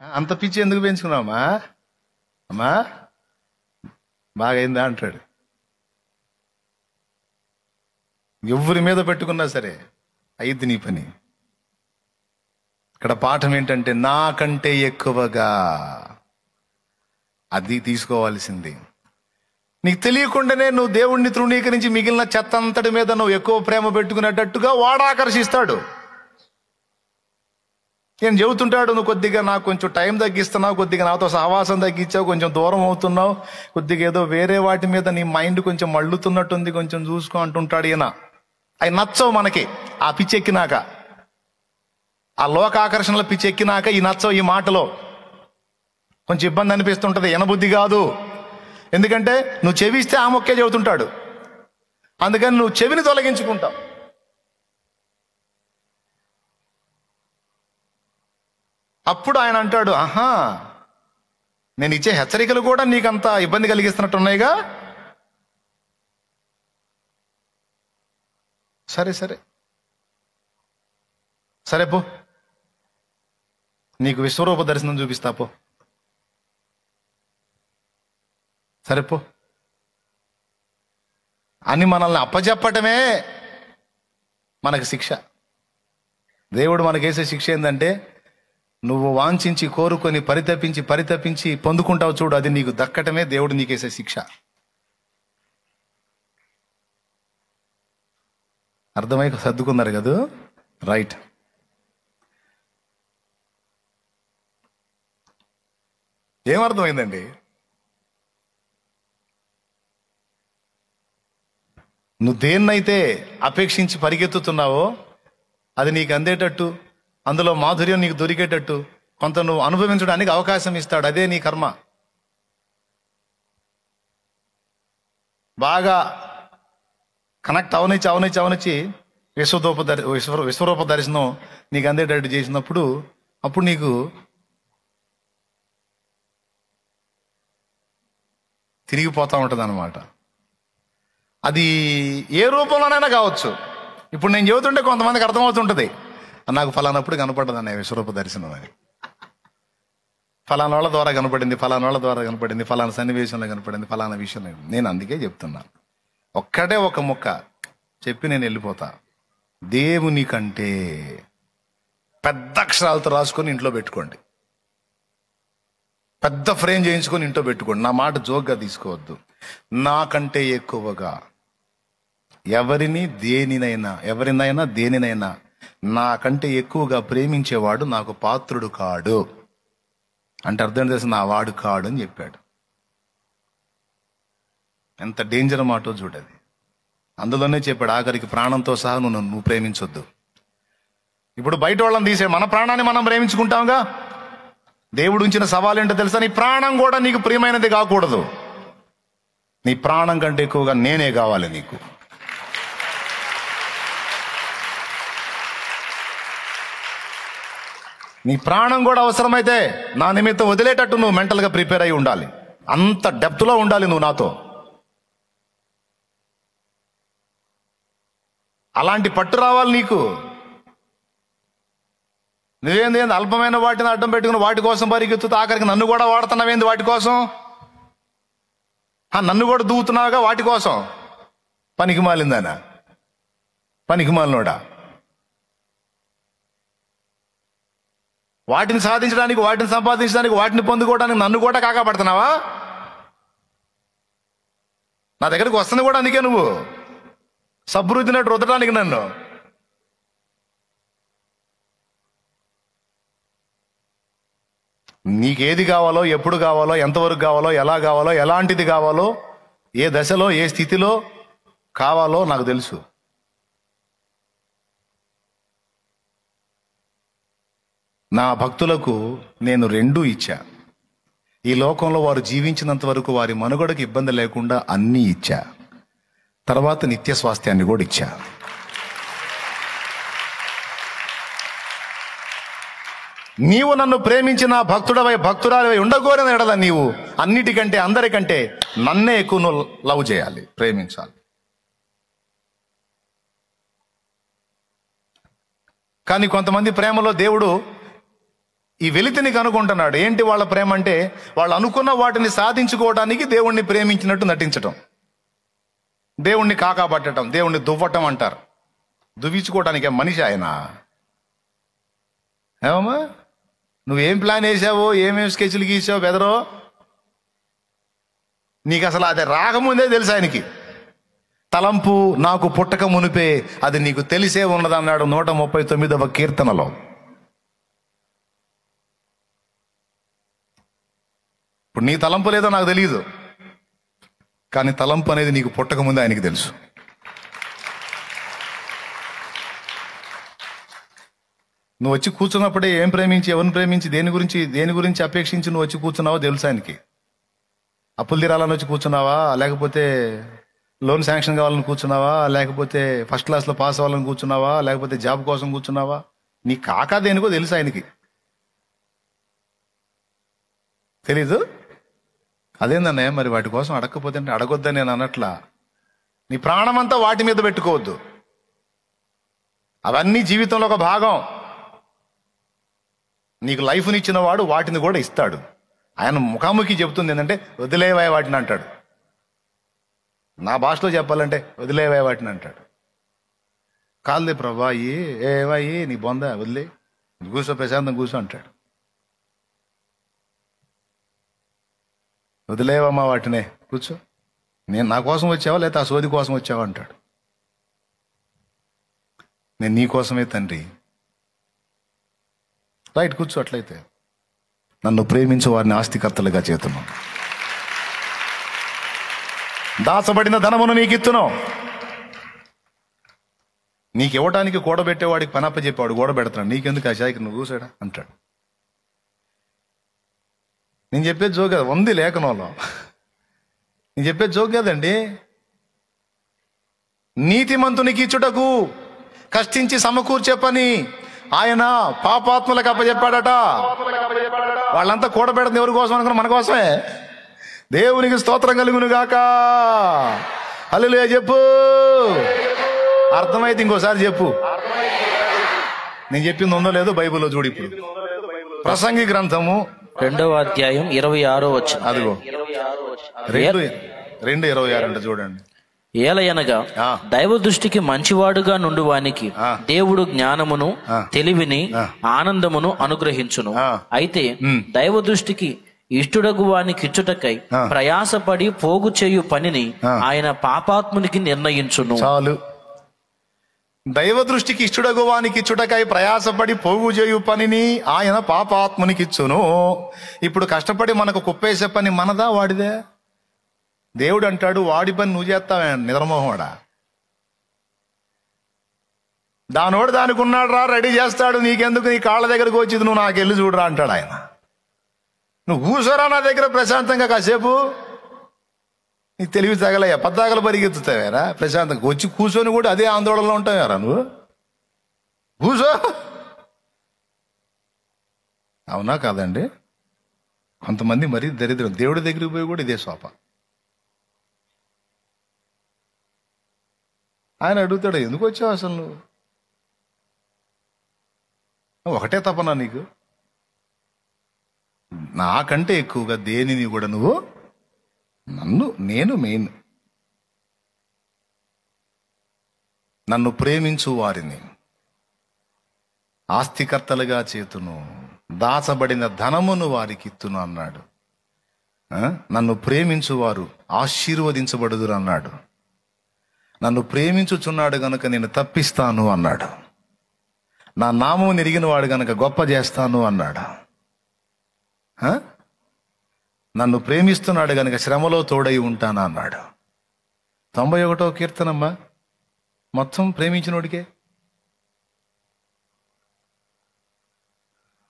అంత పిచ్చి ఎందుకు పెంచుకున్నావమ్మా? అమ్మా బాగైందా అంటాడు. ఎవరి మీద పెట్టుకున్నా సరే అయ్యిద్ది నీ పని. ఇక్కడ పాఠం ఏంటంటే నాకంటే ఎక్కువగా, అది తీసుకోవాల్సింది. నీకు తెలియకుండానే నువ్వు దేవుణ్ణి తృణీకరించి మిగిలిన చెత్త అంతటి మీద నువ్వు ఎక్కువ ప్రేమ పెట్టుకునేటట్టుగా వాడు ఆకర్షిస్తాడు. నేను చెబుతుంటాడు, నువ్వు కొద్దిగా నాకు కొంచెం టైం తగ్గిస్తున్నావు, కొద్దిగా నాతో సహవాసం తగ్గించావు, కొంచెం దూరం అవుతున్నావు, కొద్దిగా ఏదో వేరే వాటి మీద నీ మైండ్ కొంచెం మళ్ళుతున్నట్టుంది, కొంచెం చూసుకో అంటుంటాడు ఈయన. అవి నచ్చవు మనకి. ఆ పిచ్చెక్కినాక, ఆ లోక ఆకర్షణలో పిచ్చెక్కినాక ఈ నచ్చవు. ఈ మాటలో కొంచెం ఇబ్బంది అనిపిస్తుంటది, ఎనబుద్ధి కాదు. ఎందుకంటే నువ్వు చెవిస్తే ఆ మొక్కే చెబుతుంటాడు, అందుకని నువ్వు చెవిని తొలగించుకుంటావు. అప్పుడు ఆయన అంటాడు, ఆహా నేను ఇచ్చే హెచ్చరికలు కూడా నీకంత ఇబ్బంది కలిగిస్తున్నట్టున్నాయిగా. సరే సరే సరే పో, నీకు విశ్వరూప దర్శనం చూపిస్తా పో, సరే పో అని మనల్ని అప్పచెప్పటమే మనకు శిక్ష. దేవుడు మనకేసే శిక్ష ఏంటంటే, నువ్వు వాంఛించి కోరుకొని పరితపించి పొందుకుంటావు చూడు, అది నీకు దక్కటమే దేవుడు నీకేసే శిక్ష. అర్థమై సర్దుకున్నారు కదా? రైట్. ఏమర్థమైందండి? నువ్వు దేన్నైతే అపేక్షించి పరిగెత్తుతున్నావో అది నీకు అందేటట్టు, అందులో మాధుర్యం నీకు దొరికేటట్టు కొంత నువ్వు అనుభవించడానికి అవకాశం ఇస్తాడు. అదే నీ కర్మ. బాగా కనెక్ట్ అవనిచ్చి విశ్వరూప దర్శనం నీకు అందేటట్టు చేసినప్పుడు అప్పుడు నీకు తిరిగిపోతూ ఉంటుంది అన్నమాట. అది ఏ రూపంలోనైనా కావచ్చు. ఇప్పుడు నేను చెబుతుంటే కొంతమందికి అర్థమవుతుంటుంది, నాకు ఫలానప్పుడు కనపడ్డది అన్న విశ్వరూప దర్శనం అని, ఫలానా వాళ్ళ ద్వారా కనపడింది, ఫలానా వాళ్ళ ద్వారా కనపడింది, ఫలానా సన్నివేశంలో కనపడింది, ఫలానా విషయంలో. నేను అందుకే చెప్తున్నాను, ఒక్కటే ఒక ముక్క చెప్పి నేను వెళ్ళిపోతా. దేవుని కంటే పెద్ద అక్షరాలతో రాసుకొని ఇంట్లో పెట్టుకోండి, పెద్ద ఫ్రేమ్ చేయించుకొని ఇంట్లో పెట్టుకోండి. నా మాట జోక్గా తీసుకోవద్దు. నాకంటే ఎక్కువగా ఎవరినైనా దేనినైనా నాకంటే ఎక్కువగా ప్రేమించేవాడు నాకు పాత్రుడు కాడు అంటే అర్థం చేసి నా వాడు కాడు అని చెప్పాడు. ఎంత డేంజర్ మాటో చూడది. అందులోనే చెప్పాడు, ఆఖరికి ప్రాణంతో సహా నువ్వు ప్రేమించొద్దు. ఇప్పుడు బయట వాళ్ళని తీసే మన ప్రాణాన్ని మనం ప్రేమించుకుంటాంగా. దేవుడు ఉంచిన సవాల్ ఏంటో తెలుసా? నీ ప్రాణం కూడా నీకు ప్రియమైనది కాకూడదు. నీ ప్రాణం కంటే ఎక్కువగా నేనే కావాలి నీకు. నీ ప్రాణం కూడా అవసరమైతే నా నిమిత్తం వదిలేటట్టు నువ్వు మెంటల్గా ప్రిపేర్ అయి ఉండాలి. అంత డెప్త్లో ఉండాలి నువ్వు నాతో. అలాంటి పట్టు రావాలి నీకు. నువ్వేంది అల్పమైన వాటిని అడ్డం పెట్టుకుని వాటి కోసం పరిగెత్తుతూ ఆఖరికి నన్ను కూడా వాడుతున్నావేంది వాటి కోసం? నన్ను కూడా దూవుతున్నావుగా వాటి కోసం. పనికి మాలిందానా? పనికి మాలినోడా? వాటిని సాధించడానికి, వాటిని సంపాదించడానికి, వాటిని పొందుకోవడానికి నన్ను కూడా కాకపడుతున్నావా? నా దగ్గరికి వస్తుంది కూడా అందుకే, నువ్వు సబ్బు రుద్దినట్టు రుద్దడానికి నన్ను. నీకేది కావాలో, ఎప్పుడు కావాలో, ఎంతవరకు కావాలో, ఎలా కావాలో, ఎలాంటిది కావాలో, ఏ దశలో ఏ స్థితిలో కావాలో నాకు తెలుసు. నా భక్తులకు నేను రెండూ ఇచ్చా. ఈ లోకంలో వారు జీవించినంత వరకు వారి మనుగడకు ఇబ్బంది లేకుండా అన్నీ ఇచ్చా. తర్వాత నిత్య స్వాస్థ్యాన్ని కూడా ఇచ్చా. నీవు నన్ను ప్రేమించిన భక్తురాలివై ఉండగోరిన ఎడల నీవు అన్నిటికంటే అందరికంటే నన్నే ఎక్కువ నువ్వు లవ్ చేయాలి, ప్రేమించాలి. కానీ కొంతమంది ప్రేమలో దేవుడు ఈ వెలితిని కనుక్కుంటున్నాడు. ఏంటి వాళ్ళ ప్రేమ అంటే, వాళ్ళు అనుకున్న వాటిని సాధించుకోవడానికి దేవుణ్ణి ప్రేమించినట్టు నటించటం, దేవుణ్ణి కాకాపట్టడం, దేవుణ్ణి దువ్వటం అంటారు. దువ్వించుకోవటానికి మనిషి ఆయన. ఏమమ్మా, నువ్వేం ప్లాన్ వేసావో, ఏమేమి స్కెచ్లు గీసావో బెదరో, నీకు అసలు అది రాకముందే తెలుసు ఆయనకి. తలంపు నాకు పుట్టక మునిపే అది నీకు తెలిసే ఉన్నదన్నాడు 139వ కీర్తనలో. ఇప్పుడు నీ తలంపు లేదో నాకు తెలియదు, కానీ తలంపు అనేది నీకు పుట్టక ముందే ఆయనకి తెలుసు. నువ్వు వచ్చి కూర్చున్నప్పుడే ఏం ప్రేమించి, ఎవరిని ప్రేమించి, దేని గురించి అపేక్షించి నువ్వు వచ్చి కూర్చున్నావో తెలుసు ఆయనకి. అప్పులు తీరాలని వచ్చి కూర్చున్నావా, లేకపోతే లోన్ శాంక్షన్ కావాలని కూర్చున్నావా, లేకపోతే ఫస్ట్ క్లాస్లో పాస్ అవ్వాలని కూర్చున్నావా, లేకపోతే జాబ్ కోసం కూర్చున్నావా, నీ కాకా దేనికో తెలుసు ఆయనకి. తెలీదు? అదేందన్నయ్య మరి వాటి కోసం అడగకపోతే అంటే అడగొద్దని నేను అనట్లా. నీ ప్రాణమంతా వాటి మీద పెట్టుకోవద్దు. అవన్నీ జీవితంలో ఒక భాగం. నీకు లైఫ్ని ఇచ్చిన వాడు వాటిని కూడా ఇస్తాడు. ఆయన ముఖాముఖి చెబుతుంది ఏంటంటే, వదిలేవాయి వాటిని అంటాడు. నా భాషలో చెప్పాలంటే వదిలేవాయి వాటిని అంటాడు. కాదులే ప్రభా, ఏవాయి నీ బొంద, వదిలే, కూర్చో, ప్రశాంతం కూర్చో అంటాడు. వదిలేవమ్మా వాటినే, కూర్చో, నేను నా కోసం వచ్చావా లేకపోతే ఆ సోది కోసం వచ్చావా అంటాడు. నేను నీ కోసమే తండ్రి. రైట్, కూర్చో. అట్లయితే నన్ను ప్రేమించు వారిని ఆస్తికర్తలుగా చేతును, దాచబడిన ధనమును నీకు ఇత్తును. నీకు ఇవ్వడానికి కూడబెట్టేవాడికి పనప్ప చెప్పేవాడు కూడబెడతాడు, నీకెందుకు ఆ శాఖ, నువ్వు కూసాడా అంటాడు. నేను చెప్పేది జోక్ కదా, ఉంది లేఖనంలో. నేను చెప్పేది జోక్ కదండి. నీతిమంతునికి ఇచ్చుటకు కష్టించి సమకూర్చే పని ఆయన పాపాత్ములకు అప్పచెప్పాడట. వాళ్ళంతా కూడబెడుతుంది ఎవరి కోసం అనుకున్నా? మన కోసమే. దేవునికి స్తోత్రం కలుగును గాక. హల్లెలూయా చెప్పు. అర్థమైతే ఇంకోసారి చెప్పు. నేను చెప్పింది ఉందో లేదో బైబిల్లో చూడు. ఇప్పుడు ప్రసంగి గ్రంథము 2వ అధ్యాయం 26వ వచనం. అదిగో 2:26 అంట చూడండి. ఏలయనగా దైవ దృష్టికి మంచివాడుగా నుండి వానికి దేవుడు జ్ఞానమును, తెలివిని, ఆనందమును అనుగ్రహించును. అయితే దైవ దృష్టికి ఇష్టడగు వానికి ఇచ్చుటకై ప్రయాసపడి పోగు చేయు పనిని ఆయన పాపాత్మునికి నిర్ణయించును. చాలు. దైవ దృష్టికి ఇష్టడగు వానికి ఇచ్చుటకై ప్రయాసపడి పోగు చేయు పనిని ఆయన పాపాత్మునికి ఇచ్చును. ఇప్పుడు కష్టపడి మనకు కుప్పేసే పని మనదా వాడిదే? దేవుడు అంటాడు, వాడి పని నువ్వు చేస్తావే నిద్రమోహోడా, దానోడు దానికి ఉన్నాడు రా, రెడీ చేస్తాడు, నీకెందుకు, నీ కాళ్ళ దగ్గరకు వచ్చింది, నువ్వు నాకెళ్ళి చూడరా అంటాడు ఆయన. నువ్వు కూర్చోరా నా దగ్గర ప్రశాంతంగా కాసేపు, నీకు తెలివి తగలయ్యా, పద్దాకలు పరిగెత్తుతావేరా, ప్రశాంతంగా వచ్చి కూర్చొని కూడా అదే ఆందోళనలో ఉంటావేరా నువ్వు, కూర్చో. అవునా కాదండి? కొంతమంది మరీ దరిద్రం, దేవుడి దగ్గరికి పోయి కూడా ఇదే శోప. ఆయన అడుగుతాడు, ఎందుకు వచ్చావు అసలు నువ్వు? ఒకటే తపన నీకు, నాకంటే ఎక్కువగా దేనిని కూడా నువ్వు నేను మెయిన్. నన్ను ప్రేమించు వారిని ఆస్తికర్తలుగా చేతును, దాచబడిన ధనమును వారికి ఇత్తును అన్నాడు. నన్ను ప్రేమించు వారు ఆశీర్వదించబడుదురు అన్నాడు. నన్ను ప్రేమించుచున్నాడు గనుక నేను తప్పిస్తాను అన్నాడు. నా నామం ఎరిగిన వాడు గనుక గొప్ప చేస్తాను అన్నాడు. నన్ను ప్రేమిస్తున్నాడు గనుక శ్రమలో తోడై ఉంటాను అన్నాడు. 91వ కీర్తనమ్మా, మొత్తం ప్రేమించినోడికే.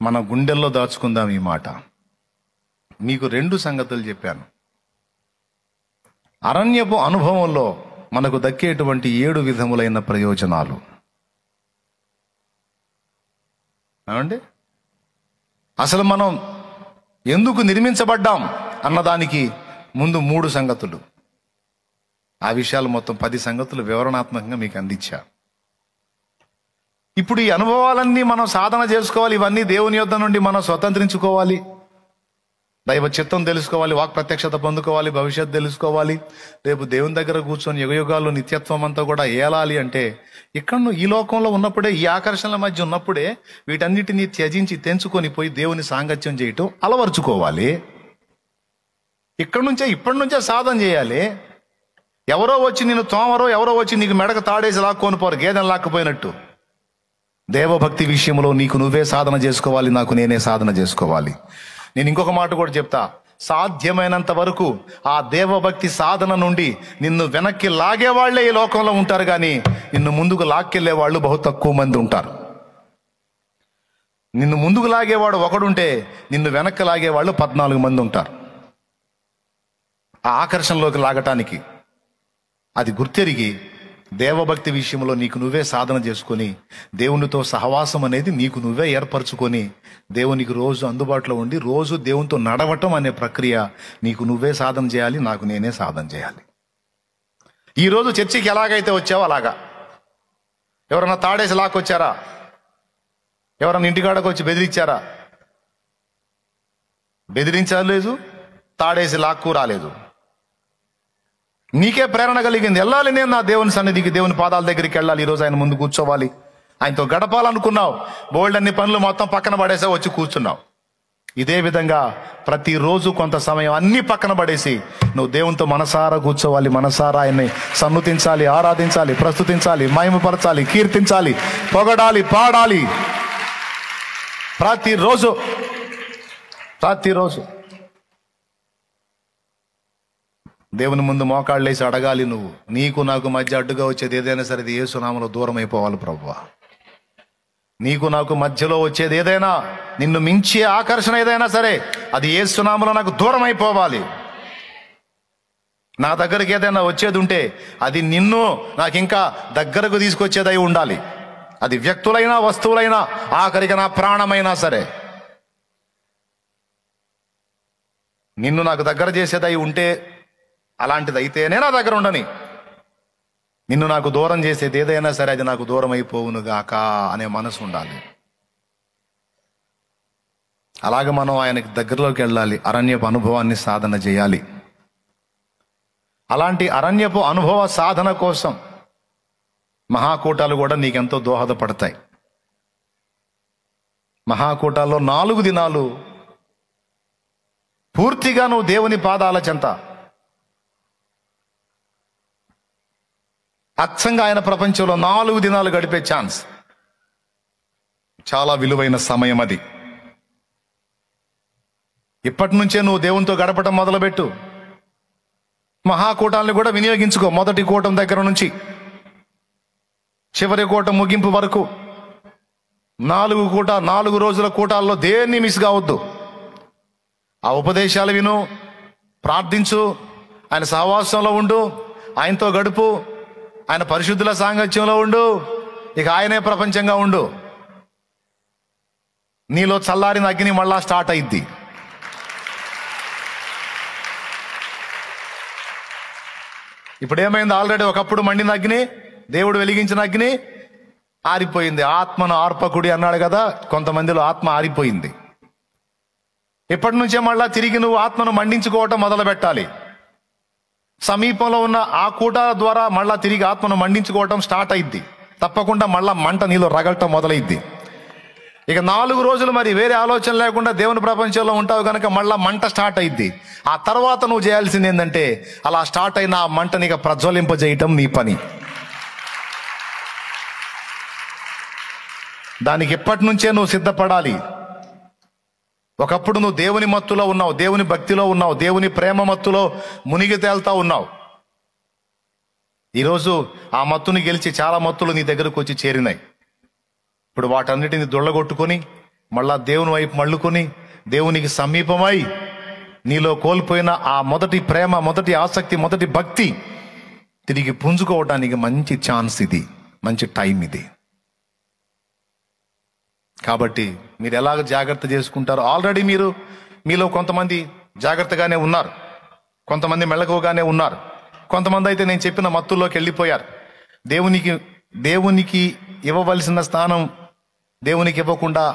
మన గుండెల్లో దాచుకుందాం ఈ మాట. మీకు 2 సంగతులు చెప్పాను. అరణ్యపు అనుభవంలో మనకు దక్కేటువంటి 7 విధములైన ప్రయోజనాలు. ఏమండి? అసలు మనం ఎందుకు నిర్మించబడ్డాం అన్నదానికి ముందు 3 సంగతులు. ఆ విషయాలు మొత్తం 10 సంగతులు వివరణాత్మకంగా మీకు అందించా. ఇప్పుడు ఈ అనుభవాలన్నీ మనం సాధన చేసుకోవాలి. ఇవన్నీ దేవుని యొద్ద నుండి మనం స్వతంత్రించుకోవాలి. దైవ చిత్తం తెలుసుకోవాలి, వాక్ ప్రత్యక్షత పొందుకోవాలి, భవిష్యత్తు తెలుసుకోవాలి. రేపు దేవుని దగ్గర కూర్చొని యుగయుగాల్లో నిత్యత్వం అంతా కూడా ఏలాలి అంటే ఇక్కడ నువ్వు ఈ లోకంలో ఉన్నప్పుడే, ఈ ఆకర్షణల మధ్య ఉన్నప్పుడే వీటన్నిటినీ త్యజించి తెంచుకొని పోయి దేవుని సాంగత్యం చేయటం అలవర్చుకోవాలి. ఇప్పటి నుంచే సాధన చేయాలి. ఎవరో వచ్చి నిన్ను తోమరో, ఎవరో వచ్చి నీకు మెడకు తాడేసి లాక్కొని పోరు, గేదెను లాక్కుపోయినట్టు. దేవభక్తి విషయంలో నీకు నువ్వే సాధన చేసుకోవాలి, నాకు నేనే సాధన చేసుకోవాలి. నేను ఇంకొక మాట కూడా చెప్తా, సాధ్యమైనంత వరకు ఆ దేవభక్తి సాధన నుండి నిన్ను వెనక్కి లాగేవాళ్లే ఈ లోకంలో ఉంటారు, కానీ నిన్ను ముందుకు లాక్కెళ్లే వాళ్ళు బహు తక్కువ మంది ఉంటారు. నిన్ను ముందుకు లాగేవాడు ఒకడుంటే నిన్ను వెనక్కి లాగేవాళ్ళు 14 మంది ఉంటారు. ఆ ఆకర్షణలోకి లాగటానికి అది గుర్తెరిగి దేవభక్తి విషయంలో నీకు నువ్వే సాధన చేసుకొని దేవునితో సహవాసం అనేది నీకు నువ్వే ఏర్పరచుకొని దేవునికి రోజు అందుబాటులో ఉండి రోజు దేవునితో నడవటం అనే ప్రక్రియ నీకు నువ్వే సాధన చేయాలి, నాకు నేనే సాధన చేయాలి. ఈరోజు చర్చికి ఎలాగైతే వచ్చావో అలాగా. ఎవరన్నా తాడేసి లాక్కొచ్చారా? ఎవరన్నా ఇంటికాడకు వచ్చి బెదిరించారా? బెదిరించలేదు, తాడేసి లాక్కు రాలేదు. నీకే ప్రేరణ కలిగింది, వెళ్ళాలి నేను నా దేవుని సన్నిధికి, దేవుని పాదాల దగ్గరికి వెళ్ళాలి, ఈరోజు ఆయన ముందు కూర్చోవాలి, ఆయనతో గడపాలనుకున్నావు. బోల్డ్ అన్ని పనులు మొత్తం పక్కన పడేసా వచ్చి కూర్చున్నావు. ఇదే విధంగా ప్రతిరోజు కొంత సమయం అన్ని పక్కన పడేసి నువ్వు దేవునితో మనసారా కూర్చోవాలి, మనసారా ఆయన్ని సన్నుతించాలి, ఆరాధించాలి, ప్రస్తుతించాలి, మహిమపరచాలి, కీర్తించాలి, పొగడాలి, పాడాలి. ప్రతిరోజు దేవుని ముందు మోకాళ్ళేసి అడగాలి. నువ్వు నీకు నాకు మధ్య అడ్డుగా వచ్చేది ఏదైనా సరే అది యేసు నామములో దూరం అయిపోవాలి ప్రభువా. నీకు నాకు మధ్యలో వచ్చేది ఏదైనా, నిన్ను మించే ఆకర్షణ ఏదైనా సరే అది యేసు నామములో నాకు దూరం అయిపోవాలి. నా దగ్గరికి ఏదైనా వచ్చేది ఉంటే అది నిన్ను నాకు ఇంకా దగ్గరకు తీసుకొచ్చేదై ఉండాలి. అది వ్యక్తులైనా వస్తువులైనా, ఆఖరికి నా ప్రాణమైనా సరే నిన్ను నాకు దగ్గర చేసేదై ఉంటే, అలాంటిది అయితేనే నా దగ్గర ఉండని. నిన్ను నాకు దూరం చేసేది ఏదైనా సరే అది నాకు దూరం అయిపోవును గాక అనే మనసు ఉండాలి. అలాగే మనం ఆయనకి దగ్గరలోకి వెళ్ళాలి, అరణ్యపు అనుభవాన్ని సాధన చేయాలి. అలాంటి అరణ్యపు అనుభవ సాధన కోసం మహాకూటాలు కూడా నీకెంతో దోహదపడతాయి. మహాకూటాల్లో 4 దినాలు పూర్తిగా నువ్వు దేవుని పాదాల చెంత అచ్చంగా ఆయన ప్రపంచంలో 4 దినాలు గడిపే ఛాన్స్, చాలా విలువైన సమయం అది. ఇప్పటి నుంచే నువ్వు దేవునితో గడపటం మొదలుపెట్టు. మహాకూటాలను కూడా వినియోగించుకో. మొదటి కూటం దగ్గర నుంచి చివరి కూటం ముగింపు వరకు 4 రోజుల కూటాల్లో దేన్ని మిస్ కావద్దు. ఆ ఉపదేశాలు విను, ప్రార్థించు, ఆయన సహవాసంలో ఉండు, ఆయనతో గడుపు, ఆయన పరిశుద్ధుల సాంగత్యంలో ఉండు. ఇక ఆయనే ప్రపంచంగా ఉండు. నీలో చల్లారిన అగ్ని మళ్ళా స్టార్ట్ అయింది. ఇప్పుడు ఏమైంది? ఆల్రెడీ ఒకప్పుడు మండిన అగ్ని, దేవుడు వెలిగించిన అగ్ని ఆరిపోయింది. ఆత్మను ఆర్పకుడి అన్నాడు కదా, కొంతమందిలో ఆత్మ ఆరిపోయింది. ఇప్పటి నుంచే మళ్ళా తిరిగి నువ్వు ఆత్మను మండించుకోవటం మొదలు పెట్టాలి. సమీపంలో ఉన్న ఆ కూటాల ద్వారా మళ్ళా తిరిగి ఆత్మను మండించుకోవటం స్టార్ట్ అయింది. తప్పకుండా మళ్ళా మంట నీలో రగలటం మొదలైద్ది. ఇక 4 రోజులు మరి వేరే ఆలోచన లేకుండా దేవుని ప్రపంచంలో ఉంటావు కనుక మళ్ళా మంట స్టార్ట్ అయింది. ఆ తర్వాత నువ్వు చేయాల్సింది ఏంటంటే, అలా స్టార్ట్ అయిన ఆ మంటని ఇక ప్రజ్వలింపజేయటం నీ పని. దానికి ఎప్పటి నుంచే నువ్వు సిద్ధపడాలి. ఒకప్పుడు నువ్వు దేవుని మత్తులో ఉన్నావు, దేవుని భక్తిలో ఉన్నావు, దేవుని ప్రేమ మత్తులో మునిగి తేల్తా ఉన్నావు. ఈరోజు ఆ మత్తుని గెలిచి చాలా మత్తులు నీ దగ్గరకు వచ్చి చేరినాయి. ఇప్పుడు వాటన్నిటిని దొళ్ళగొట్టుకొని మళ్ళా దేవుని వైపు మళ్ళుకొని దేవునికి సమీపమై నీలో కోల్పోయిన ఆ మొదటి ప్రేమ, మొదటి ఆసక్తి, మొదటి భక్తి తిరిగి పుంజుకోవడానికి మంచి ఛాన్స్ ఇది, మంచి టైం ఇది. కాబట్టి మీరు ఎలాగ జాగ్రత్త చేసుకుంటారో, ఆల్రెడీ మీలో కొంతమంది జాగ్రత్తగానే ఉన్నారు, కొంతమంది మెళకువగానే ఉన్నారు, కొంతమంది అయితే నేను చెప్పిన మత్తుల్లోకి వెళ్ళిపోయారు. దేవునికి ఇవ్వవలసిన స్థానం దేవునికి ఇవ్వకుండా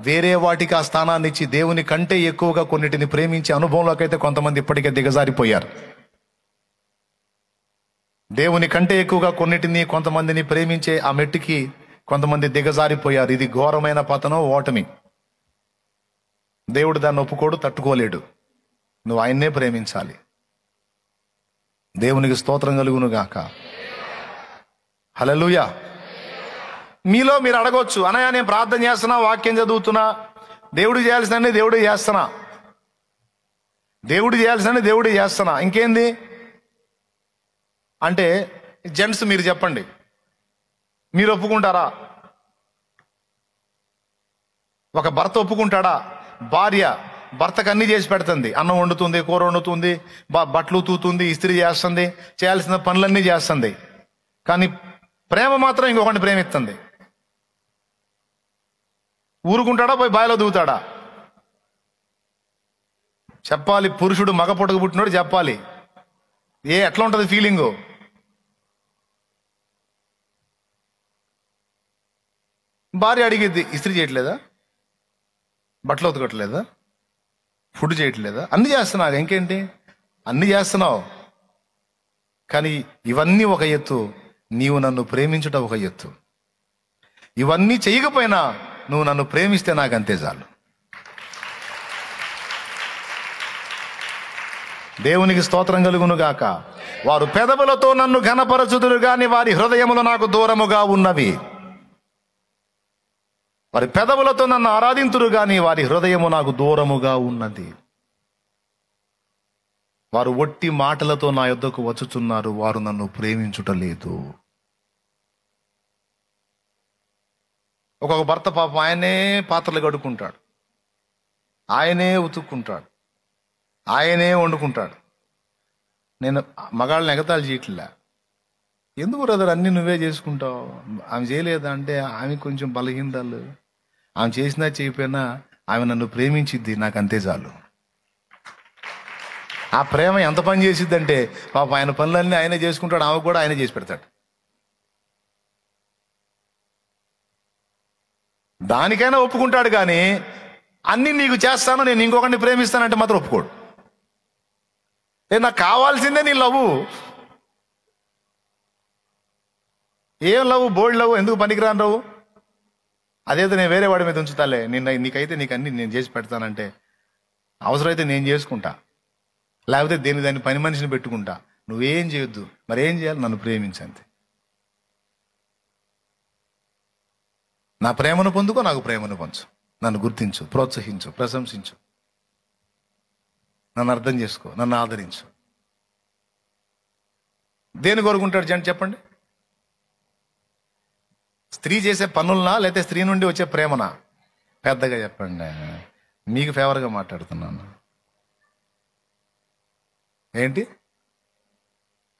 వేరే వాటికి ఆ స్థానాన్ని ఇచ్చి దేవుని కంటే ఎక్కువగా కొన్నిటిని ప్రేమించే అనుభవంలోకి అయితే కొంతమంది ఇప్పటికే దిగజారిపోయారు. దేవుని కంటే ఎక్కువగా కొన్నిటిని కొంతమందిని ప్రేమించే ఆ మెట్టుకి కొంతమంది దిగజారిపోయారు. ఇది ఘోరమైన పతనం, ఓటమి. దేవుడు దాన్ని ఒప్పుకోడు, తట్టుకోలేడు. నువ్వు ఆయన్నే ప్రేమించాలి. దేవునికి స్తోత్రం కలుగును గాక. హల్లెలూయా. మీలో మీరు అడగొచ్చు, అన్నయ్య నేను ప్రార్థన చేస్తున్నా, వాక్యం చదువుతున్నా, దేవుడు చేయాల్సిన దేవుడు చేస్తున్నా, దేవుడు చేయాల్సిన దేవుడు చేస్తున్నా, ఇంకేంది అంటే జెంట్స్ మీరు చెప్పండి, మీరు ఒప్పుకుంటారా? ఒక భర్త ఒప్పుకుంటాడా? భార్య భర్తకు అన్ని చేసి పెడుతుంది, అన్నం వండుతుంది, కూర వండుతుంది, బట్టలు తూతుంది, ఇస్త్రీ చేస్తుంది, చేయాల్సిన పనులన్నీ చేస్తుంది. కానీ ప్రేమ మాత్రం ఇంకొకరిని ప్రేమిస్తుంది. ఊరుకుంటాడా? పోయి బావిలో దిగుతాడా? చెప్పాలి. పురుషుడు మగ పుట్టకు పుట్టినోడు చెప్పాలి. ఎట్లా ఉంటుంది ఫీలింగు? భార్య అడిగిద్ది, ఇస్త్రీ చేయట్లేదా, బట్టలు ఉతకట్లేదా, ఫుడ్ చేయట్లేదా? అన్ని చేస్తున్నావు, ఇంకేంటి అన్ని చేస్తున్నావు. కానీ ఇవన్నీ ఒక ఎత్తు, నీవు నన్ను ప్రేమించుట ఒక ఎత్తు. ఇవన్నీ చేయకపోయినా నువ్వు నన్ను ప్రేమిస్తే నాకు అంతే చాలు. దేవునికి స్తోత్రం కలుగును గాక. వారు పెదవులతో నన్ను ఘనపరచుదురు గాని వారి హృదయములు నాకు దూరముగా ఉన్నవి. వారి పెదవులతో నన్ను ఆరాధింతురు గాని వారి హృదయము నాకు దూరముగా ఉన్నది. వారు ఒట్టి మాటలతో నా యొద్దకు వచ్చుచున్నారు, వారు నన్ను ప్రేమించుటలేదు. ఒక్కొక్క భర్త పాపం ఆయనే పాత్రలు కడుక్కుంటాడు, ఆయనే ఉతుక్కుంటాడు, ఆయనే వండుకుంటాడు. నేను మగాళ్ళని ఎగతాళి చేయట్లే. ఎందుకు బ్రదర్ అన్నీ నువ్వే చేసుకుంటావు? ఆమె చేయలేదా అంటే ఆమె కొంచెం బలహీనతలు, ఆమె చేసినా చేయకపోయినా ఆమె నన్ను ప్రేమించిద్ది, నాకు అంతే చాలు. ఆ ప్రేమ ఎంత పని చేసిద్దంటే పాప ఆయన పనులన్నీ ఆయనే చేసుకుంటాడు, ఆమె కూడా ఆయనే చేసి పెడతాడు. దానికైనా ఒప్పుకుంటాడు, కానీ అన్నీ నీకు చేస్తాను, నేను ఇంకొకరిని ప్రేమిస్తానంటే మాత్రం ఒప్పుకోడు. నాకు కావాల్సిందే నీ లవ్. ఏం లవ్? బోల్డ్ లవ్, ఎందుకు పనికిరాను లవ్? అదేదో నేను వేరే వాడి మీద ఉంచుతాలే, నీకైతే నీకు అన్ని నేను చేసి పెడతానంటే అవసరమైతే నేను చేసుకుంటా, లేకపోతే దాన్ని పని మనిషిని పెట్టుకుంటా. నువ్వేం చేయొద్దు, మరి ఏం చేయాలి? నన్ను ప్రేమించంతే. నా ప్రేమను పొందుకో, నాకు ప్రేమను పంచు, నన్ను గుర్తించు, ప్రోత్సహించు, ప్రశంసించు, నన్ను అర్థం చేసుకో, నన్ను ఆదరించు. దేని కోరుకుంటాడు జంట చెప్పండి? స్త్రీ చేసే పనులనా, లేకపోతే స్త్రీ నుండి వచ్చే ప్రేమనా? పెద్దగా చెప్పండి, మీకు ఫేవర్గా మాట్లాడుతున్నాను. ఏంటి?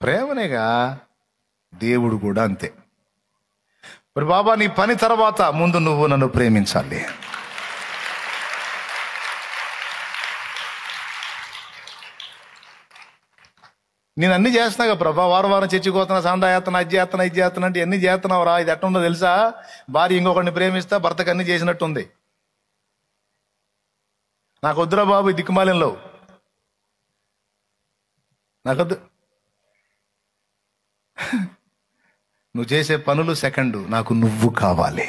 ప్రేమనేగా. దేవుడు కూడా అంతే. మరి బాబా నీ పని తర్వాత ముందు నువ్వు నన్ను ప్రేమించాలి. నేను అన్ని చేస్తున్నాగా ప్రభా, వారం వారం చర్చిపోతున్నా, సందాయాతన, అజ్జేతన, ఇజ్జేతన అంటే ఎన్ని చేస్తున్నావురా? ఇది ఎట్లా ఉందో తెలుసా? భార్య ఇంకొకరిని ప్రేమిస్తా, భర్తకు అన్ని చేసినట్టుంది. నాకు వద్దురా బాబు ఈ దిక్కుమాలంలో, నాకొద్దు. నువ్వు చేసే పనులు సెకండు, నాకు నువ్వు కావాలి,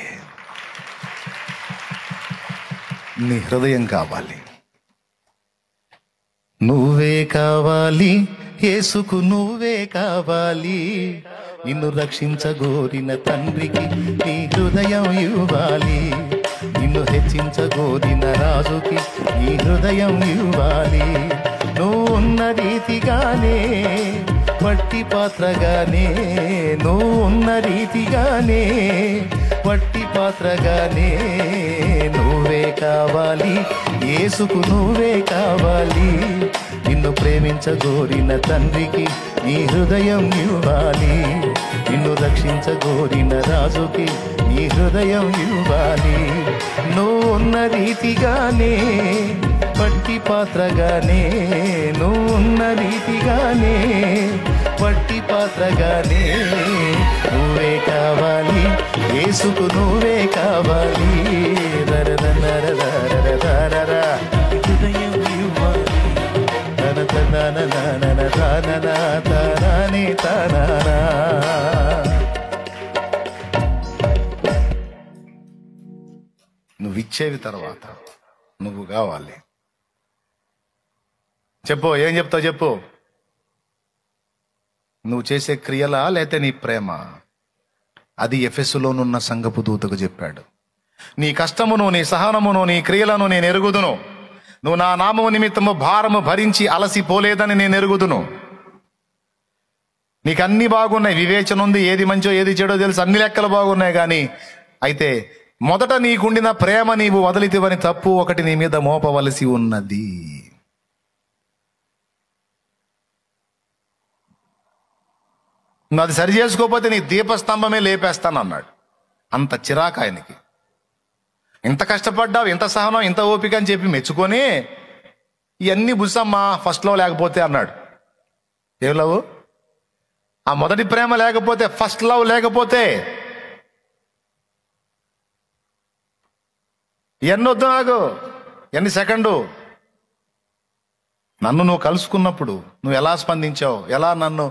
నీ హృదయం కావాలి. నువ్వే కావాలి యేసుకు, నువ్వే కావాలి. నిన్ను రక్షించగోరిన తండ్రికి నీ హృదయం ఇవ్వాలి. నిన్ను హెచ్చించగోరిన రాజుకి నీ హృదయం ఇవ్వాలి. నువ్వు ఉన్న రీతిగానే వట్టి పాత్రగానే, నువ్వు ఉన్న రీతిగానే వట్టి పాత్రగానే నువ్వే కావాలి యేసుకు, నువ్వే కావాలి. నిన్ను ప్రేమించగోరిన తండ్రికి నీ హృదయం ఇవ్వాలి. నిన్ను రక్షించగోరిన రాజుకి నీ హృదయం ఇవ్వాలి. నువ్వు ఉన్న రీతిగానే వట్టి పాత్రగానే, నువ్వు ఉన్న రీతిగానే వట్టి పాత్రగానే నువ్వే కావాలి యేసుకు నువ్వే కావాలి. హృదయం ఇవ్వాలి. నువ్వు ఇచ్చేవి తర్వాత నువ్వు కావాలి. చెప్పు, ఏం చెప్తావు చెప్పు. నువ్వు చేసే క్రియలా లేతే నీ ప్రేమ? అది ఎఫెసులోనున్న సంఘపు దూతకు చెప్పాడు. నీ కష్టమును, నీ సహనమును, నీ క్రియలను నేను ఎరుగుదును. నువ్వు నా నామము నిమిత్తము భారము భరించి అలసిపోలేదని నేను ఎరుగుదును. నీకు అన్ని బాగున్నాయి, వివేచన ఉంది, ఏది మంచో ఏది చెడో తెలుసు, అన్ని లెక్కలు బాగున్నాయి. కానీ అయితే మొదట నీకుండిన ప్రేమ నీవు వదిలితివని తప్పు ఒకటి నీ మీద మోపవలసి ఉన్నది. నువ్వు అది సరి చేసుకోకపోతే నీ దీపస్తంభమే లేపేస్తాను అన్నాడు. అంత చిరాకు ఆయనకి. ఇంత కష్టపడ్డావు, ఇంత సహనం, ఇంత ఓపిక అని చెప్పి మెచ్చుకొని ఇవన్నీ బుస్సమ్మా ఫస్ట్ లవ్ లేకపోతే అన్నాడు. ఏ లవ్? ఆ మొదటి ప్రేమ లేకపోతే, ఫస్ట్ లవ్ లేకపోతే ఇవన్నీ వద్దు నాకు. ఎన్ని సెకండు నన్ను నువ్వు కలుసుకున్నప్పుడు నువ్వు ఎలా స్పందించావు, ఎలా నన్ను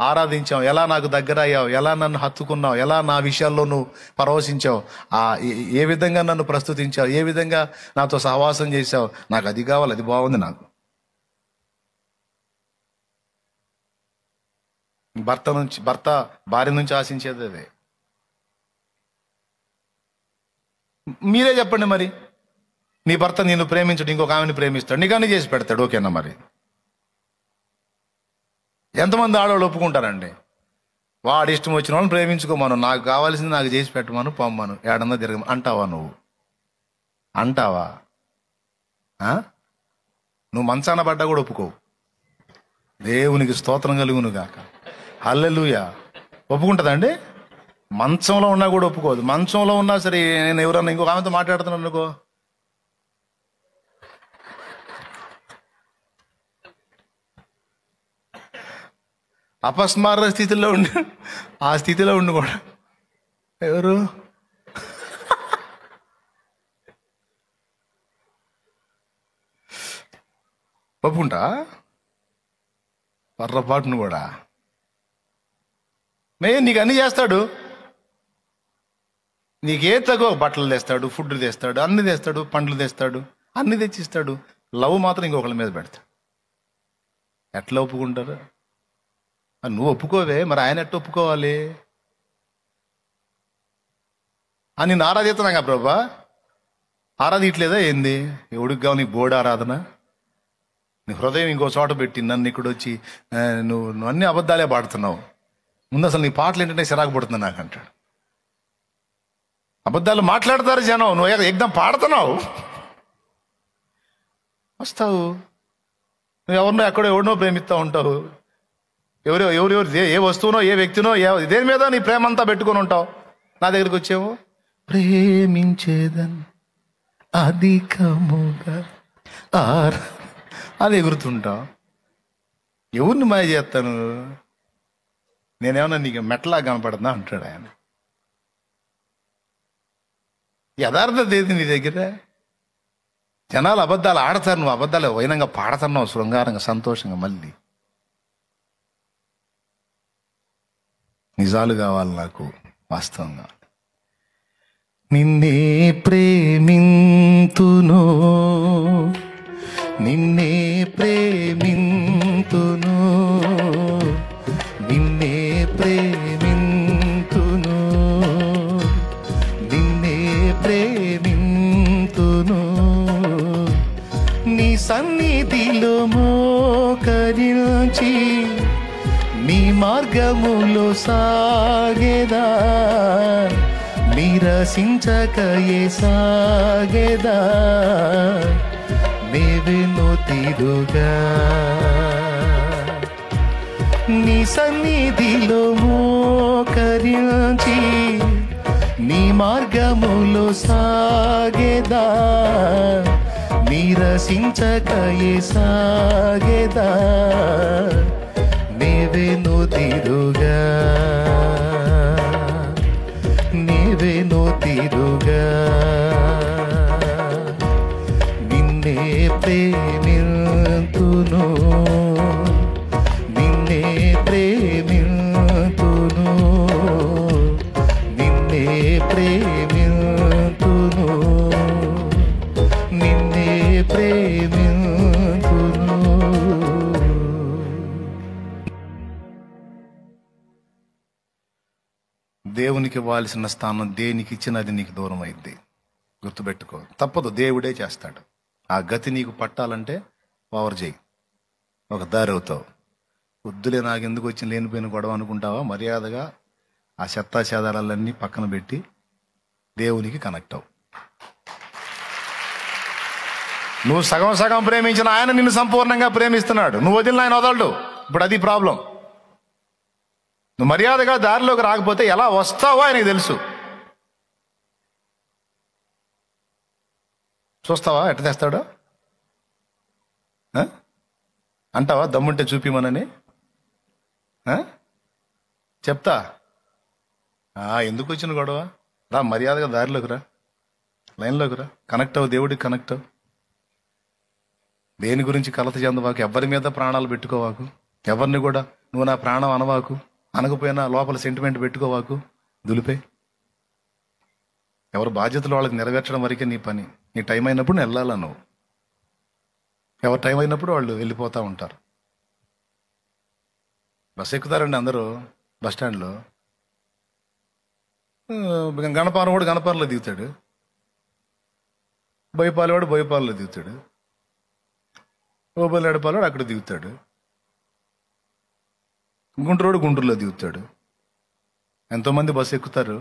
ఆరాధించావు, ఎలా నాకు దగ్గర అయ్యావు, ఎలా నన్ను హత్తుకున్నావు, ఎలా నా విషయాల్లో నువ్వు పరవశించావు, ఏ విధంగా నన్ను ప్రస్తుతించావు, ఏ విధంగా నాతో సహవాసం చేశావు, నాకు అది కావాలి, అది బాగుంది నాకు. భర్త భార్య నుంచి ఆశించేది అదే. మీరే చెప్పండి మరి. నీ భర్త నిన్ను ప్రేమించడు, ఇంకొక ఆమెను ప్రేమిస్తాడు, నీకు అన్ని చేసి పెడతాడు, ఓకేనా? మరి ఎంతమంది ఆడవాళ్ళు ఒప్పుకుంటారండి? వాడు ఇష్టం వచ్చిన వాళ్ళని ప్రేమించుకోమను, నాకు కావాల్సింది నాకు చేసి పెట్టమను, పొమ్మను, ఏడన్నా తిరగ అంటావా? నువ్వు అంటావా? నువ్వు మంచాన పడ్డా కూడా ఒప్పుకోవు. దేవునికి స్తోత్రం కలుగును గాక. హల్లెలూయా. ఒప్పుకుంటుందండి? మంచంలో ఉన్నా కూడా ఒప్పుకోదు. మంచంలో ఉన్నా సరే, నేను ఎవరన్నా ఇంకొక ఆమెతో మాట్లాడుతున్నాను అనుకో, అపస్మార స్థితిలో ఉండి, ఆ స్థితిలో ఉండి కూడా ఎవరు ఒప్పుకుంటా? పొర్రపాటును కూడా నీకు అన్ని చేస్తాడు. నీకే తగ్గో బట్టలు తెస్తాడు, ఫుడ్ తెస్తాడు, అన్ని తెస్తాడు, పండ్లు తెస్తాడు, అన్ని తెచ్చిస్తాడు. లవ్ మాత్రం ఇంకొకళ్ళ మీద పెడతాడు. ఎట్లా ఒప్పుకుంటారు? నువ్వు ఒప్పుకోవే, మరి ఆయన ఎట్లా ఒప్పుకోవాలి? నిన్ను ఆరాధిస్తున్నాగా ప్రభా, ఆరాధిట్లేదా ఏంది? ఎవడికి కావు నీ బోర్డు ఆరాధన? నీ హృదయం ఇంకో చోట పెట్టి నన్ను ఇక్కడ వచ్చి నువ్వు అన్ని అబద్ధాలే పాడుతున్నావు. ముందు అసలు నీ పాటలు ఏంటంటే చిరాకు పడుతుంది నాకు అంటాడు. అబద్ధాలు మాట్లాడతారు జనం, నువ్వు ఎగ్దం పాడుతున్నావు. వస్తావు, నువ్వు ఎవరినో ఎవరినో ప్రేమిస్తూ ఉంటావు. ఎవరెవరు ఏ వస్తువునో ఏ వ్యక్తినో దేని మీద నీ ప్రేమ అంతా పెట్టుకొని ఉంటావు. నా దగ్గరికి వచ్చేవో ప్రేమించేదని అధికముగా అది ఎగురుతుంటావు. ఎవరిని మాయ చేస్తాను? నేనేమన్నా నీకు మెట్లా కనపడుతున్నా అంటాడు ఆయన. యథార్థత ఏది నీ దగ్గర? జనాలు అబద్ధాలు ఆడతారు, నువ్వు అబద్ధాలు వైనంగా పాడుతున్నావు, శృంగారంగా సంతోషంగా. మళ్ళీ నిజాలు కావాలి నాకు, వాస్తవంగా. నిన్నే ప్రేమింతును, నిన్నే ప్రేమింతును, నిన్నే ప్రేమింతును, నిన్నే ప్రేమింతును. నీ సన్నిధిలో మోకరించి నీ మార్గములో సాగేదా, నిరసించకయే సాగేదా, నీవెను తీరుగా. నీ సన్నిధిలో మోకరించి నీ మార్గములో సాగేదా, నిరసించకయే సాగేదా, నీవెను తీరుగా, నీవే దేవునికి ఇవ్వాల్సిన స్థానం దేనికి ఇచ్చినది నీకు దూరం అయింది. గుర్తుపెట్టుకో, తప్పదు, దేవుడే చేస్తాడు. ఆ గతి నీకు పట్టాలంటే పవర్ చేయి, ఒక దారి అవుతావు. వద్దులే నాకెందుకు వచ్చిన లేనిపోయిన గొడవ అనుకుంటావా, మర్యాదగా ఆ చెత్తా చెదారాలన్నీ పక్కన పెట్టి దేవునికి కనెక్ట్ అవు. నువ్వు సగం సగం ప్రేమించిన ఆయన నిన్ను సంపూర్ణంగా ప్రేమిస్తున్నాడు. నువ్వు వదిలిన ఆయన వదలడు. ఇప్పుడు అది ప్రాబ్లం. నువ్వు మర్యాదగా దారిలోకి రాకపోతే ఎలా వస్తావో ఆయనకి తెలుసు. చూస్తావా ఎట్ట తెస్తాడో? అంటావా దమ్ముంటే చూపిమనని? చెప్తా. ఎందుకు వచ్చిన గొడవ? రా, మర్యాదగా దారిలోకి రా, లైన్లోకి రా, కనెక్ట్ అవ్వు, దేవుడికి కనెక్ట్ అవ్వు. దేని గురించి కలత చెందవాకు, ఎవరి మీద ప్రాణాలు పెట్టుకోవాకు, ఎవరిని కూడా నువ్వు నా ప్రాణం అనవాకు, అనకపోయినా లోపల సెంటిమెంట్ పెట్టుకోవాకు, దులిపే. ఎవరి బాధ్యతలు వాళ్ళకి నెరవేర్చడం వరకే నీ పని. నీ టైం అయినప్పుడు వెళ్ళాలా నువ్వు. ఎవరి టైం అయినప్పుడు వాళ్ళు వెళ్ళిపోతూ ఉంటారు. బస్సు ఎక్కుతారండి అందరూ బస్ స్టాండ్లో. గణపారం వాడు గణపారంలో దిగుతాడు, బోయపాలవాడు బోయపాలలో దిగుతాడు, ఓబల్లాడపాలవాడు అక్కడ దిగుతాడు, గుంటూరువాడు గుంటూరులో దిగుతాడు. ఎంతోమంది బస్సు ఎక్కుతారు,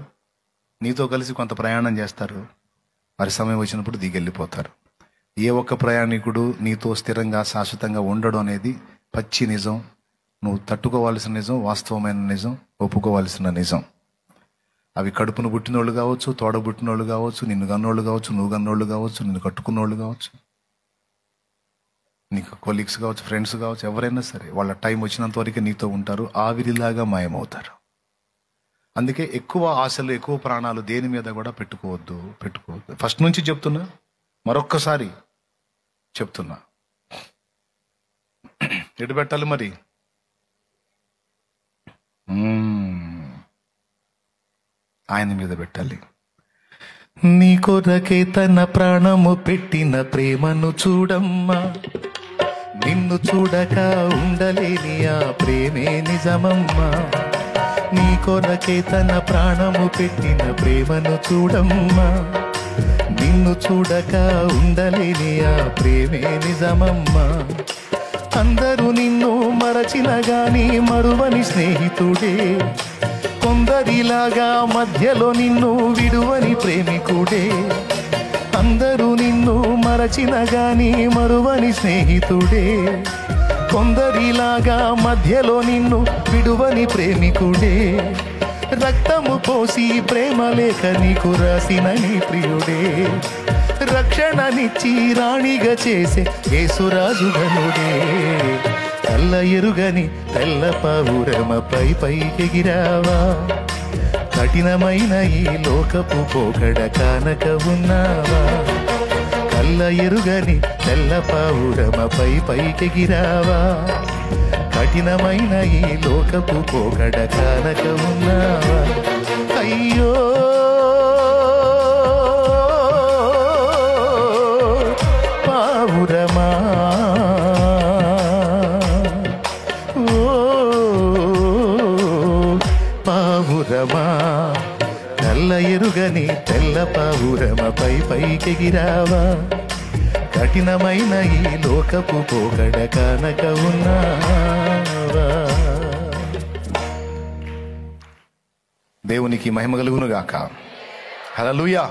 నీతో కలిసి కొంత ప్రయాణం చేస్తారు, మరి సమయం వచ్చినప్పుడు దిగి వెళ్ళిపోతారు. ఏ ఒక్క ప్రయాణికుడు నీతో స్థిరంగా శాశ్వతంగా ఉండడం అనేది పచ్చి నిజం. నువ్వు తట్టుకోవాల్సిన నిజం, వాస్తవమైన నిజం, ఒప్పుకోవాల్సిన నిజం. అవి కడుపును పుట్టినోళ్ళు కావచ్చు, తోడ పుట్టినోళ్ళు కావచ్చు, నిన్ను కన్నోళ్ళు కావచ్చు, నువ్వు కన్నోళ్ళు కావచ్చు, నిన్ను కట్టుకున్నోళ్ళు కావచ్చు, నీకు కొలీగ్స్ కావచ్చు, ఫ్రెండ్స్ కావచ్చు, ఎవరైనా సరే వాళ్ళ టైం వచ్చినంత వరకు నీతో ఉంటారు, ఆవిరిలాగా మాయమవుతారు. అందుకే ఎక్కువ ఆశలు, ఎక్కువ ప్రాణాలు దేని మీద కూడా పెట్టుకోవద్దు. ఫస్ట్ నుంచి చెప్తున్నా, మరొక్కసారి చెప్తున్నా. ఎటు పెట్టాలి మరి? ఆయన మీద పెట్టాలి. నీ కొరకే తన ప్రాణము పెట్టిన ప్రేమను చూడమ్మా, నిన్ను చూడక ఉండలేని ఆ ప్రేమే నిజమమ్మా. నీ కొరకే తన ప్రాణము పెట్టిన ప్రేమను చూడమ్మా, నిన్ను చూడక ఉండలేని ఆ ప్రేమే నిజమమ్మా. అందరూ నిన్ను మరచిన గాని మరువని స్నేహితుడే, కొందరిలాగా మధ్యలో నిన్ను విడువని ప్రేమికుడే. అందరూ నిన్ను మరచిన గాని మరువని స్నేహితుడే, కొందరిలాగా మధ్యలో నిన్ను విడువని ప్రేమికుడే. రక్తము పోసి ప్రేమ లేఖ నీకు రాసిన నీ ప్రియుడే, రక్షణనిచ్చి రాణిగా చేసే యేసురాజుగనుడే. కళ్ళ ఎరుగని తెల్ల పావురమపై పైకెగిరావా, కఠినమైన ఈ లోకపు పోకడ కానక ఉన్నావా. కళ్ళ ఎరుగని తెల్ల పావురమపై పైకెగిరావా, కఠినమైన ఈ లోకపు పోకడ కానక ఉన్నావా. అయ్యో పావురమా, పావురమా, కళ్ళ ఎరుగని తెల్ల పావురమపై పైకెగిరావా, కఠినమైన ఈ లోకపు పోకడ కానక ఉన్నావా. దేవునికి మహిమ కలుగును గాక. హల్లెలూయా.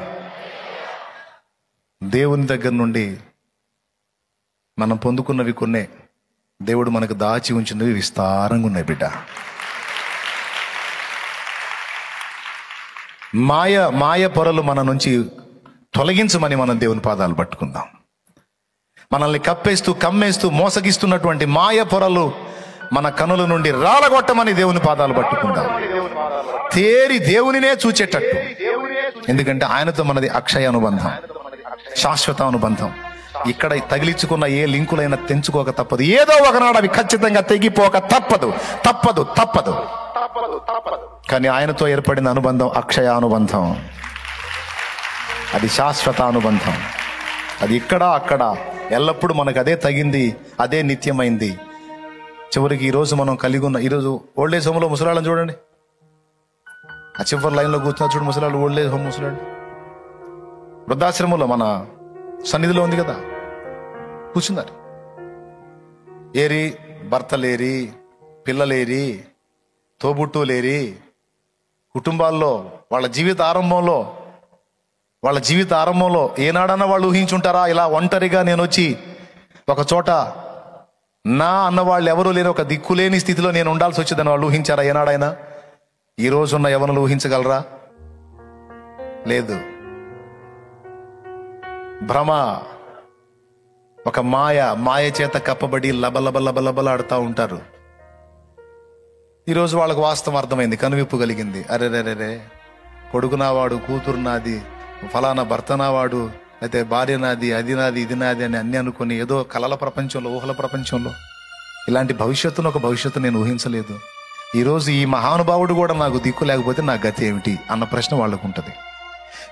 దేవుని దగ్గర నుండి మనం పొందుకున్నవి కొన్నే, దేవుడు మనకు దాచి ఉంచినవి విస్తారంగా ఉన్నాయి బిడ్డ. మాయ పొరలు మన నుంచి తొలగించమని మనం దేవుని పాదాలు పట్టుకుందాం. మనల్ని కప్పేస్తూ కమ్మేస్తూ మోసగిస్తున్నటువంటి మాయ పొరలు మన కనుల నుండి రాలగొట్టమని దేవుని పాదాలు పట్టుకుందాం. తేరి దేవునినే చూచేటట్టు. ఎందుకంటే ఆయనతో మనది అక్షయ అనుబంధం, శాశ్వత అనుబంధం. ఇక్కడ తగిలించుకున్న ఏ లింకులైనా తెంచుకోక తప్పదు. ఏదో ఒకనాడు అవి ఖచ్చితంగా తెగిపోక తప్పదు తప్పదు తప్పదు. కానీ ఆయనతో ఏర్పడిన అనుబంధం అక్షయ అనుబంధం. అది శాశ్వత అనుబంధం. అది ఇక్కడ అక్కడ ఎల్లప్పుడూ మనకు అదే తగింది, అదే నిత్యమైంది. చివరికి ఈరోజు మనం కలిగి ఉన్న, ఈరోజు ఓల్డేజ్ హోమ్లో ముసలాళ్ళని చూడండి, ఆ చివరి లైన్లో కూర్చున్నా చూడు ముసలాడు, ఓల్డ్ ఏజ్ హోమ్ ముసలాడు, వృద్ధాశ్రమంలో మన సన్నిధిలో ఉంది కదా, కూర్చున్నారు. ఏరి భర్త లేరి, పిల్లలేరి, తోబుట్టులేరి, కుటుంబాల్లో వాళ్ళ జీవిత ఆరంభంలో ఏనాడన్నా వాళ్ళు ఊహించుంటారా ఇలా ఒంటరిగా నేను వచ్చి ఒక చోట నా అన్నవాళ్ళు ఎవరూ లేని ఒక దిక్కులేని స్థితిలో నేను ఉండాల్సి వచ్చిందని వాళ్ళు ఊహించారా ఏనాడైనా? ఈ రోజున్న యవనులు ఊహించగలరా? లేదు. భ్రమ, ఒక మాయ చేత కప్పబడి లబలబలాడుతూ ఉంటారు. ఈరోజు వాళ్ళకు వాస్తవం అర్థమైంది, కనువిప్పు కలిగింది. అరెరెరే, కొడుకు నావాడు, కూతురు నాది, ఫలానా భర్త నావాడు, అయితే భార్య నాది, అది నాది, ఇది నాది అని అన్ని అనుకుని ఏదో కలల ప్రపంచంలో, ఊహల ప్రపంచంలో ఇలాంటి ఒక భవిష్యత్తు నేను ఊహించలేదు. ఈరోజు ఈ మహానుభావుడు కూడా నాకు దిక్కు లేకపోతే నా గతి ఏమిటి అన్న ప్రశ్న వాళ్ళకు ఉంటుంది.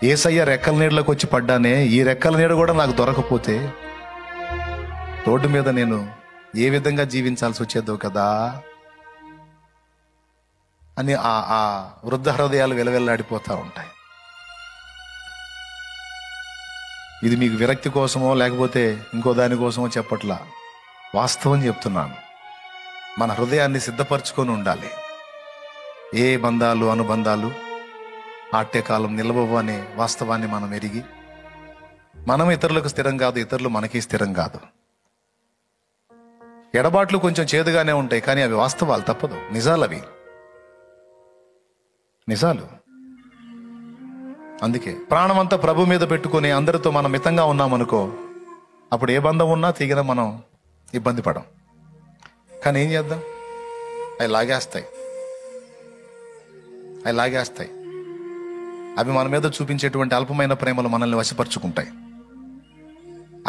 యేసయ్య రెక్కల నీడలోకి వచ్చి పడ్డానే, ఈ రెక్కల నీడ కూడా నాకు దొరకపోతే రోడ్డు మీద నేను ఏ విధంగా జీవించాల్సి వచ్చేదో కదా అని ఆ వృద్ధ హృదయాలు వెలవెల్లాడిపోతూ ఉంటాయి. ఇది మీకు విరక్తి కోసమో లేకపోతే ఇంకో దానికోసమో చెప్పట్లా, వాస్తవం చెప్తున్నాను. మన హృదయాన్ని సిద్ధపరచుకొని ఉండాలి. ఏ బంధాలు అనుబంధాలు ఆట్యకాలం నిలవవు అనే వాస్తవాన్ని మనం ఎరిగి, మనం ఇతరులకు స్థిరం కాదు, ఇతరులు మనకి స్థిరం కాదు. ఎడబాట్లు కొంచెం చేదుగానే ఉంటాయి, కానీ అవి వాస్తవాలు, తప్పదు, నిజాలు, అవి నిజాలు. అందుకే ప్రాణమంతా ప్రభు మీద పెట్టుకుని అందరితో మనం మితంగా ఉన్నామనుకో, అప్పుడు ఏ బంధం ఉన్నా తీగిన మనం ఇబ్బంది పడం. కానీ ఏం చేద్దాం, అవి లాగేస్తాయి. అవి మన మీద చూపించేటువంటి అల్పమైన ప్రేమలు మనల్ని వశపరుచుకుంటాయి.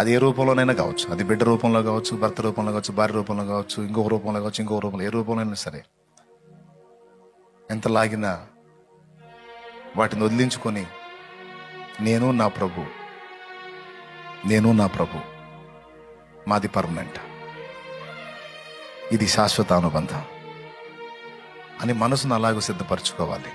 అది ఏ రూపంలోనైనా కావచ్చు, అది బిడ్డ రూపంలో కావచ్చు, భర్త రూపంలో కావచ్చు, భార్య రూపంలో కావచ్చు, ఇంకొక రూపంలో కావచ్చు, ఇంకొక రూపంలో, ఏ రూపంలో సరే. ఎంత లాగినా వాటిని వదిలించుకొని నేను నా ప్రభు మాది పర్మనెంట్, ఇది శాశ్వత అనుబంధం అని మనసును అలాగూ సిద్ధపరచుకోవాలి.